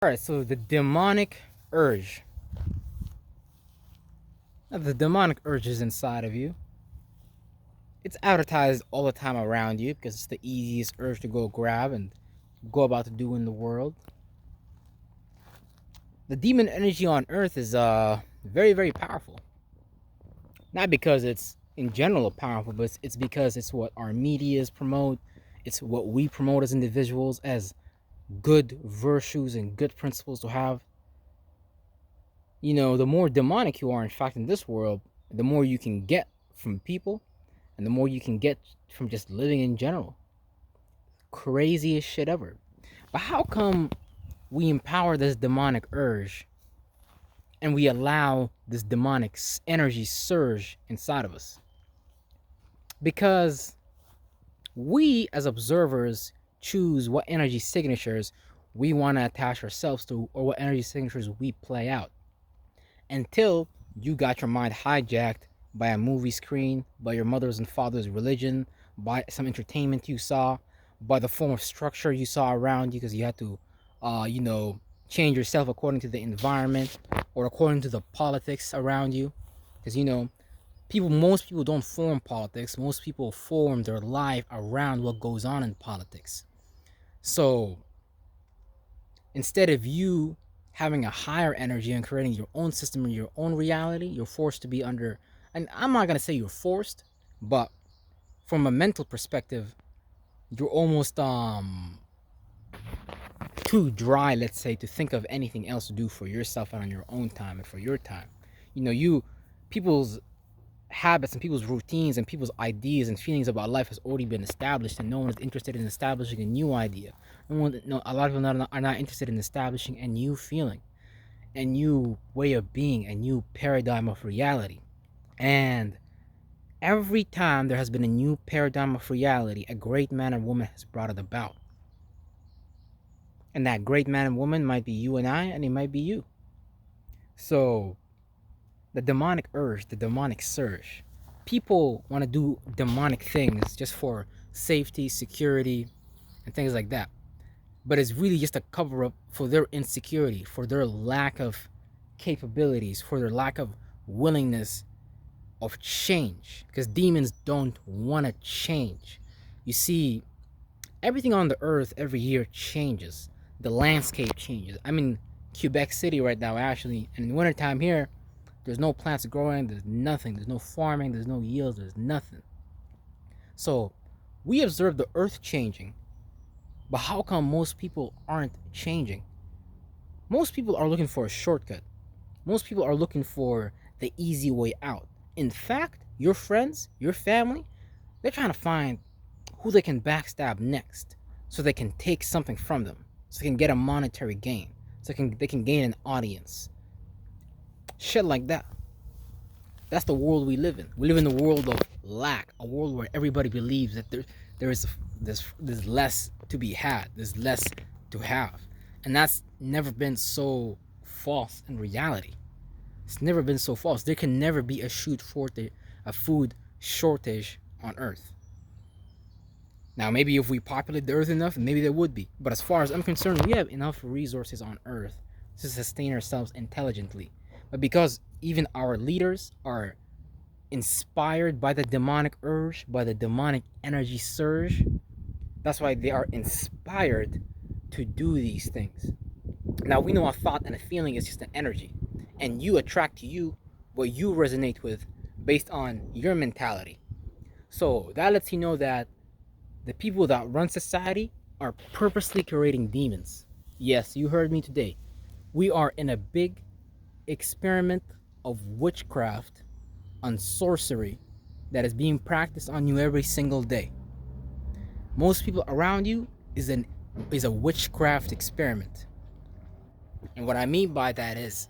Alright, so the demonic urge. Now, the demonic urge is inside of you. It's advertised all the time around you because it's the easiest urge to go grab and go about to do in the world. The demon energy on earth is very, very powerful. Not because it's in general powerful, but it's because it's what our medias promote. It's what we promote as individuals as good virtues and good principles to have. You know, the more demonic you are, in fact, in this world, the more you can get from people and the more you can get from just living in general. Craziest shit ever. But how come we empower this demonic urge and we allow this demonic energy surge inside of us? Because we, as observers, choose what energy signatures we want to attach ourselves to or what energy signatures we play out until you got your mind hijacked by a movie screen, by your mother's and father's religion, by some entertainment you saw, by the form of structure you saw around you because you had to, you know, change yourself according to the environment or according to the politics around you. Because, you know, most people don't form politics. Most people form their life around what goes on in politics. So instead of you having a higher energy and creating your own system and your own reality, you're forced to be under, and I'm not going to say you're forced, but from a mental perspective, you're almost too dry, let's say, to think of anything else to do for yourself and on your own time and for your time. You know, people's habits and people's routines and people's ideas and feelings about life has already been established, and no one is interested in establishing a new idea. No, a lot of people are not interested in establishing a new feeling, a new way of being, a new paradigm of reality. And every time there has been a new paradigm of reality, a great man or woman has brought it about. And that great man and woman might be you and I, and it might be you. So, the demonic urge, the demonic surge. People want to do demonic things just for safety, security, and things like that. But it's really just a cover up for their insecurity, for their lack of capabilities, for their lack of willingness of change. Because demons don't want to change. You see, everything on the earth every year changes. The landscape changes. I'm in Quebec City right now, actually, and in wintertime here, there's no plants growing, there's nothing, there's no farming, there's no yields, there's nothing. So we observe the earth changing, but how come most people aren't changing? Most people are looking for a shortcut. Most people are looking for the easy way out. In fact, your friends, your family, they're trying to find who they can backstab next so they can take something from them, so they can get a monetary gain, so they can gain an audience. Shit like that. That's the world we live in. We live in a world of lack, a world where everybody believes that there's less to be had, there's less to have, and that's never been so false in reality. It's never been so false. There can never be a food shortage on Earth. Now, maybe if we populate the Earth enough, maybe there would be. But as far as I'm concerned, we have enough resources on Earth to sustain ourselves intelligently. But because even our leaders are inspired by the demonic urge, by the demonic energy surge, that's why they are inspired to do these things. Now, we know a thought and a feeling is just an energy, and you attract to you what you resonate with based on your mentality. So that lets you know that the people that run society are purposely creating demons. Yes, you heard me today. We are in a big experiment of witchcraft and sorcery that is being practiced on you every single day. Most people around you is a witchcraft experiment. And what I mean by that is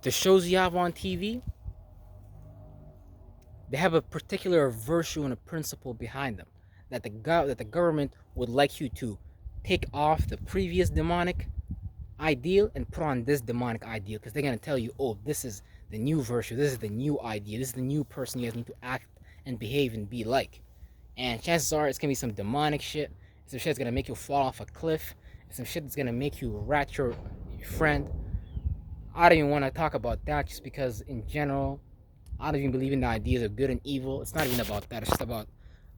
the shows you have on TV, they have a particular virtue and a principle behind them that the government would like you to take off the previous demonic ideal and put on this demonic ideal, because they're going to tell you, oh, this is the new virtue, this is the new idea, this is the new person you guys need to act and behave and be like. And chances are it's going to be some demonic shit. Some shit's going to make you fall off a cliff. some shit that's gonna make you rat your friend. I don't even want to talk about that just because, in general, I don't even believe in the ideas of good and evil. It's not even about that. It's just about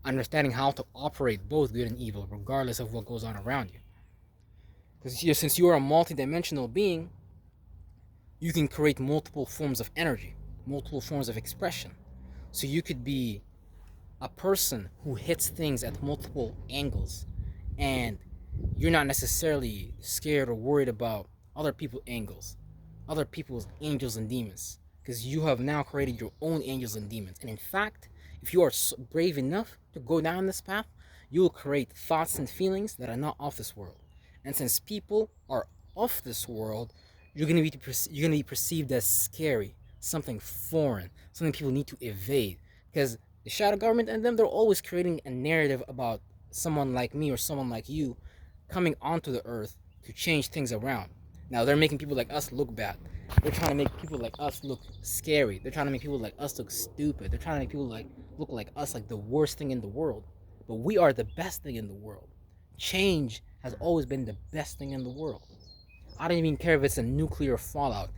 understanding how to operate both good and evil, regardless of what goes on around you. Because since you are a multidimensional being, you can create multiple forms of energy, multiple forms of expression. So you could be a person who hits things at multiple angles, and you're not necessarily scared or worried about other people's angles, other people's angels and demons, because you have now created your own angels and demons. And in fact, if you are brave enough to go down this path, you will create thoughts and feelings that are not of this world. And since people are of this world, you're gonna be perceived as scary, something foreign, something people need to evade. Because the shadow government and them, they're always creating a narrative about someone like me or someone like you coming onto the earth to change things around. Now they're making people like us look bad. They're trying to make people like us look scary. They're trying to make people like us look stupid. They're trying to make people look like us like the worst thing in the world. But we are the best thing in the world. Change has always been the best thing in the world. I don't even care if it's a nuclear fallout.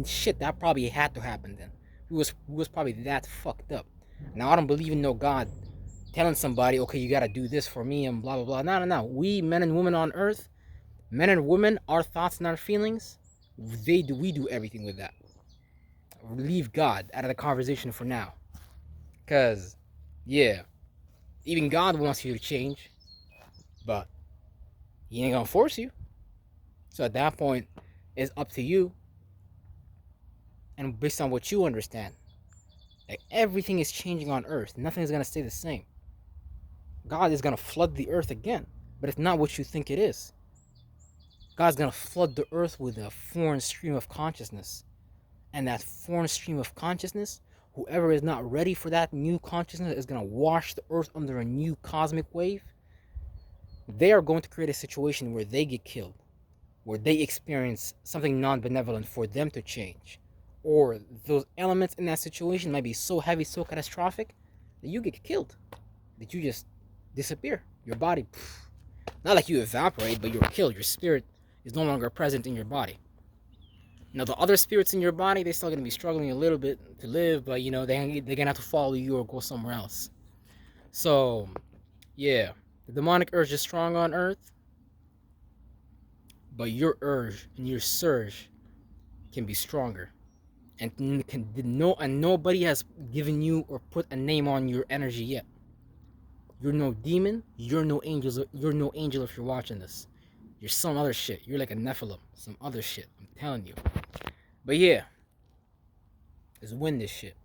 Shit, that probably had to happen then. We was probably that fucked up. Now I don't believe in no God telling somebody, okay, you gotta do this for me and blah blah blah. No. We men and women on earth, men and women, our thoughts and our feelings, we do everything with that. Leave God out of the conversation for now. Cause, yeah, even God wants you to change, but he ain't gonna force you. So at that point, it's up to you, and based on what you understand. Like everything is changing on earth. Nothing is gonna stay the same. God is gonna flood the earth again, but it's not what you think it is. God's gonna flood the earth with a foreign stream of consciousness. And that foreign stream of consciousness, whoever is not ready for that new consciousness is gonna wash the earth under a new cosmic wave. They are going to create a situation where they get killed, where they experience something non-benevolent for them to change. Or those elements in that situation might be so heavy, so catastrophic, that you get killed, that you just disappear. Your body, not like you evaporate, but you're killed. Your spirit is no longer present in your body. Now the other spirits in your body, they're still gonna be struggling a little bit to live, but they're gonna have to follow you or go somewhere else. So, yeah, the demonic urge is strong on Earth, but your urge and your surge can be stronger. And nobody has given you or put a name on your energy yet. You're no demon. You're no angels. You're no angel if you're watching this. You're some other shit. You're like a Nephilim. Some other shit. I'm telling you. But yeah, let's win this shit.